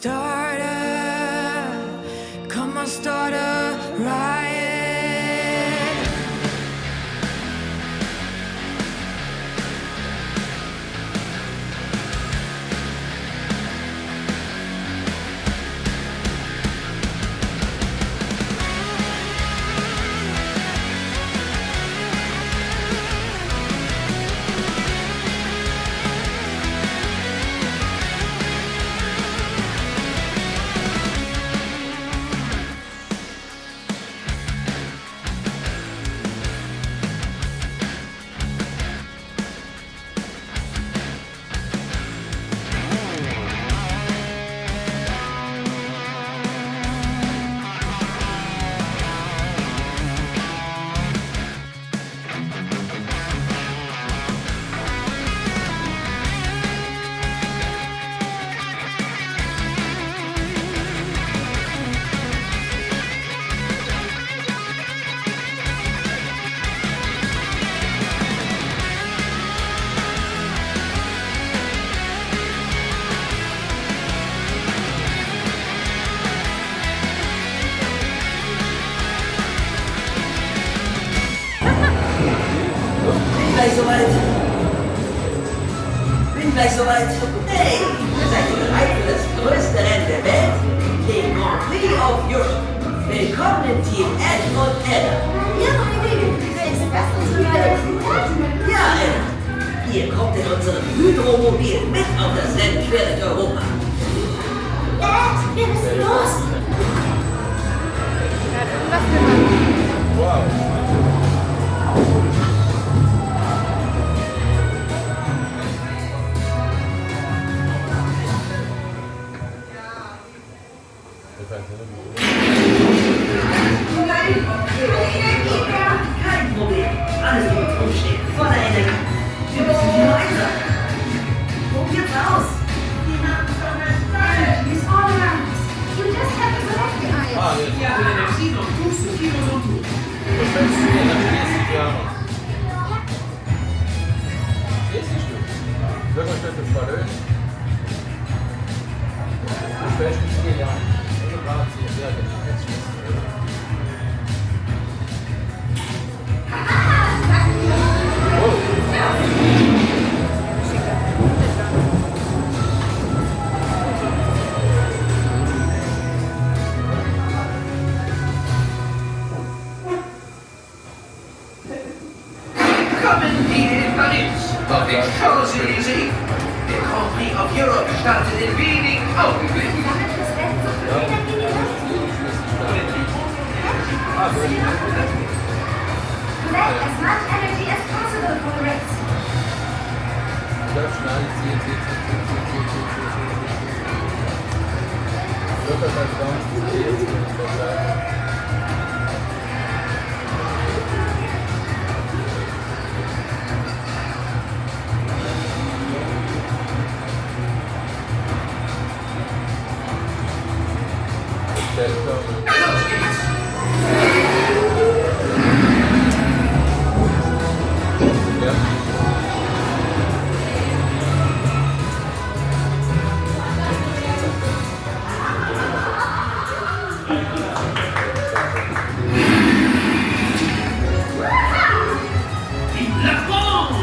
Come on, start a riot. Bin gleich soweit. Hey, seid ihr bereit für das größte Rennen der Welt? Den Prix of Europe. Willkommen im Team Ed und Edda. Ja, Ja, Edda. Ihr kommt in unserem Hydromobil mit auf das Rennen quer durch Europa. Ed, wir müssen los. Wow. Kein Problem. Alles um uns rumsteht. Voller Energie. Wir müssen die nur einsammeln. Probiert's aus. It's all around us. You just have to select the eye. Ah, jetzt. Ja, Energie und tust du viel und du. Das fängst du dir natürlich ja noch. Ist nicht gut. Sag mal, Stefan, Spannend. Das fängst du dir ja. Also, gerade sie, ja, jetzt ist es. Kommen wir in Paris auf den Champs-Élysées. Der Grand Prix of Europe startet in wenigen Augenblicken. Damit das Rennen so viel Energie in die Luft Collect as much energy as possible for the race. Bleib schnell, zieh. Locker dein Daumen, Los geht's! Ja. La France!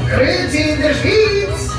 Grüezi in der Schweiz!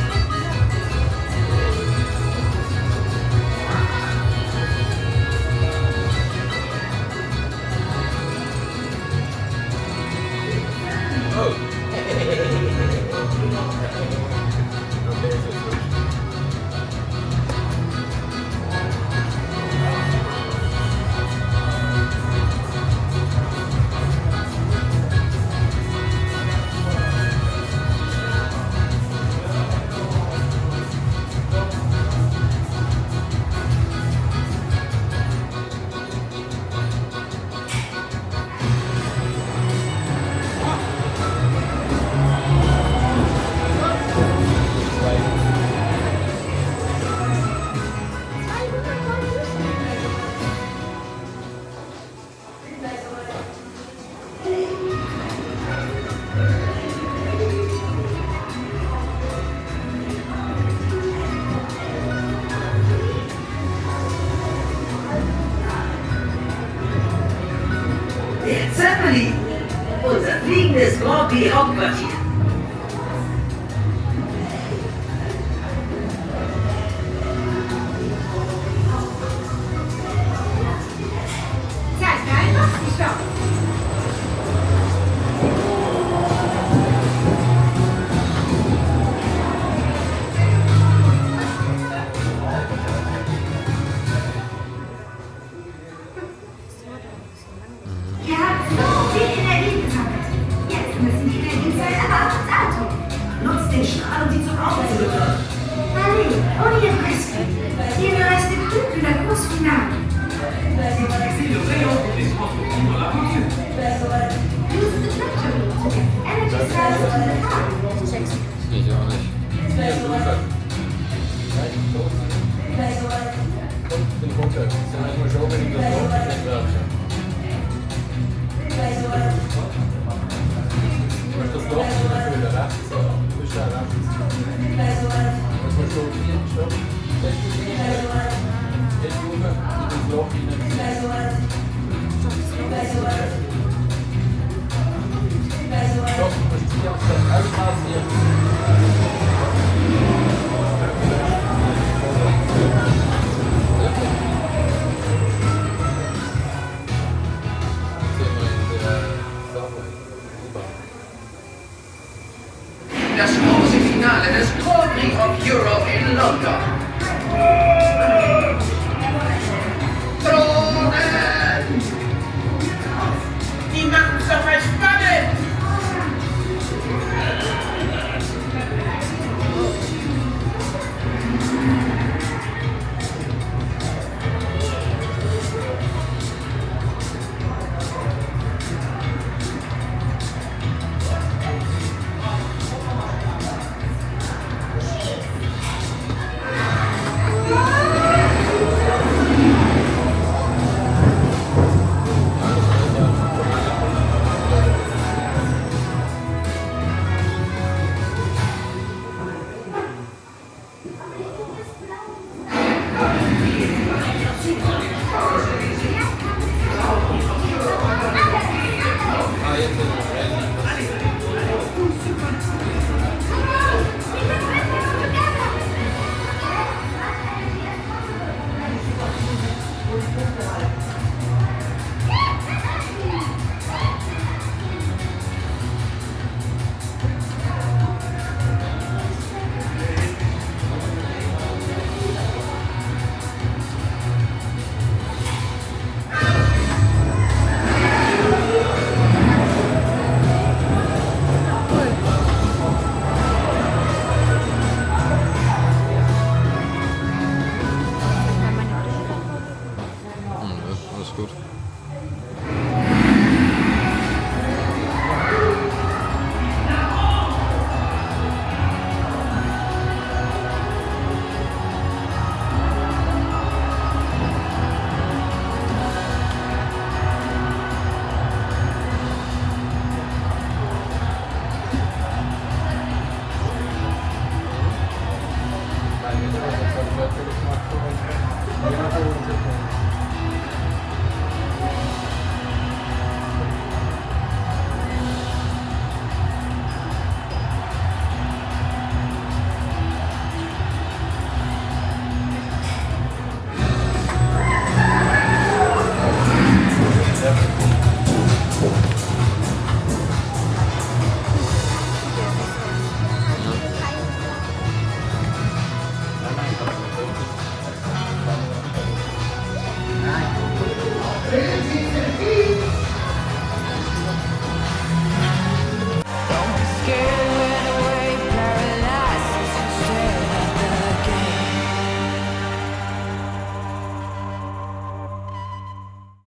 Zeppelin! Unser fliegendes Grand Prix Hauptquartier. Seid ihr einfach? Ich glaube. Ihr habt so viel Energie gesammelt. Jetzt müssen die Energiezellen aber auch ins Auto. Nutzt den Strahl, um sie zum Auto zu befördern. Allez, on y est presque. Il ne reste plus que la course finale. Utilisez le rayon pour les transporter dans la voiture. Use the trajectory to get energy cells to the car. Ich auch nicht. Den runter. Das ist ja manchmal schon, wenn ich das nicht werfe. Ich möchte das Loch nicht erfüllen, rechts. Du bist da rechts. Das war schon hier, stopp. Jetzt rüber, in das Loch hinein. Stopp, du musst hier auf das Ausmaß hier. Das große Finale des Grand Prix of Europe in London. Drohnen! Die machen's doch mal spannend! Alles gut.